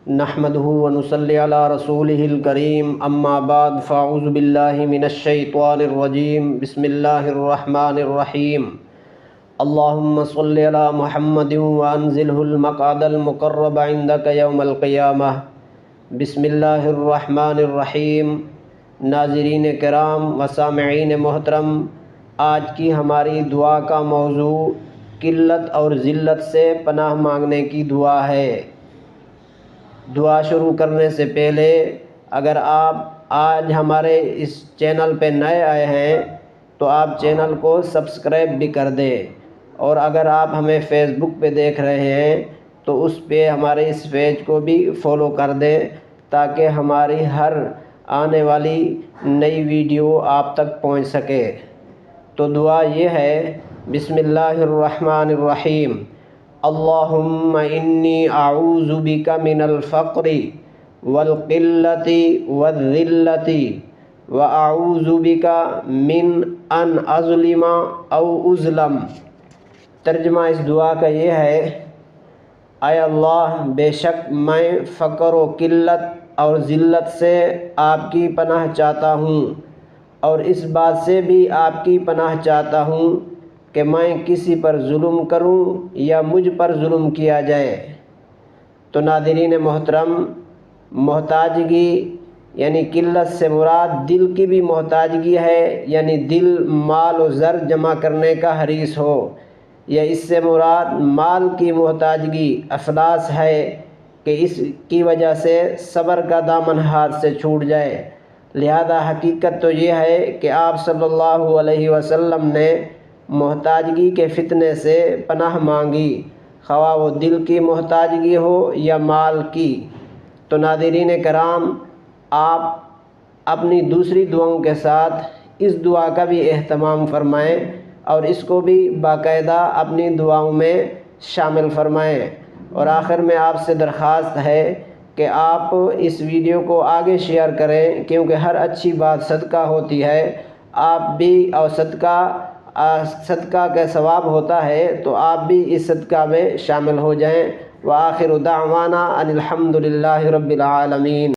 نحمده ونصلي على رسوله الكريم اما بعد فاعوذ بالله من الشيطان الرجيم بسم الله الرحمن الرحيم اللهم صل على محمد وانزله المقعد المقرب عندك يوم القيامة بسم الله الرحمن الرحيم۔ ناظرین کرام و سامعین محترم، آج کی ہماری دعا کا موضوع قلت اور ذلت سے پناہ مانگنے کی دعا ہے۔ دعا شروع کرنے سے پہلے اگر آپ آج ہمارے اس چینل پہ نئے آئے ہیں تو آپ چینل کو سبسکرائب بھی کر دیں، اور اگر آپ ہمیں فیس بک پہ دیکھ رہے ہیں تو اس پہ ہمارے اس پیج کو بھی فالو کر دیں تاکہ ہماری ہر آنے والی نئی ویڈیو آپ تک پہنچ سکے۔ تو دعا یہ ہے، بسم اللہ الرحمن الرحیم۔ اللہم انی اعوذ بک من الفقر والقلۃ والذلۃ واعوذ بک من ان اظلم او اظلم۔ ترجمہ اس دعا کا یہ ہے، اے اللہ، بے شک میں فقر و قلت اور ذلت سے آپ کی پناہ چاہتا ہوں، اور اس بات سے بھی آپ کی پناہ چاہتا ہوں کہ میں کسی پر ظلم کروں یا مجھ پر ظلم کیا جائے۔ تو ناظرین محترم، محتاجگی یعنی قلت سے مراد دل کی بھی محتاجگی ہے، یعنی دل مال و زر جمع کرنے کا حریص ہو، یا اس سے مراد مال کی محتاجگی افلاس ہے کہ اس کی وجہ سے صبر کا دامن ہاتھ سے چھوٹ جائے۔ لہذا حقیقت تو یہ ہے کہ آپ صلی اللہ علیہ وسلم نے محتاجگی کے فتنے سے پناہ مانگی، خواہ وہ دل کی محتاجگی ہو یا مال کی۔ تو ناظرین کرام، آپ اپنی دوسری دعاؤں کے ساتھ اس دعا کا بھی اہتمام فرمائیں اور اس کو بھی باقاعدہ اپنی دعاؤں میں شامل فرمائیں۔ اور آخر میں آپ سے درخواست ہے کہ آپ اس ویڈیو کو آگے شیئر کریں، کیونکہ ہر اچھی بات صدقہ ہوتی ہے۔ آپ بھی اور صدقہ کا ثواب ہوتا ہے تو آپ بھی اس صدقہ میں شامل ہو جائیں۔ وآخر دعوانا ان الحمد للہ رب العالمین۔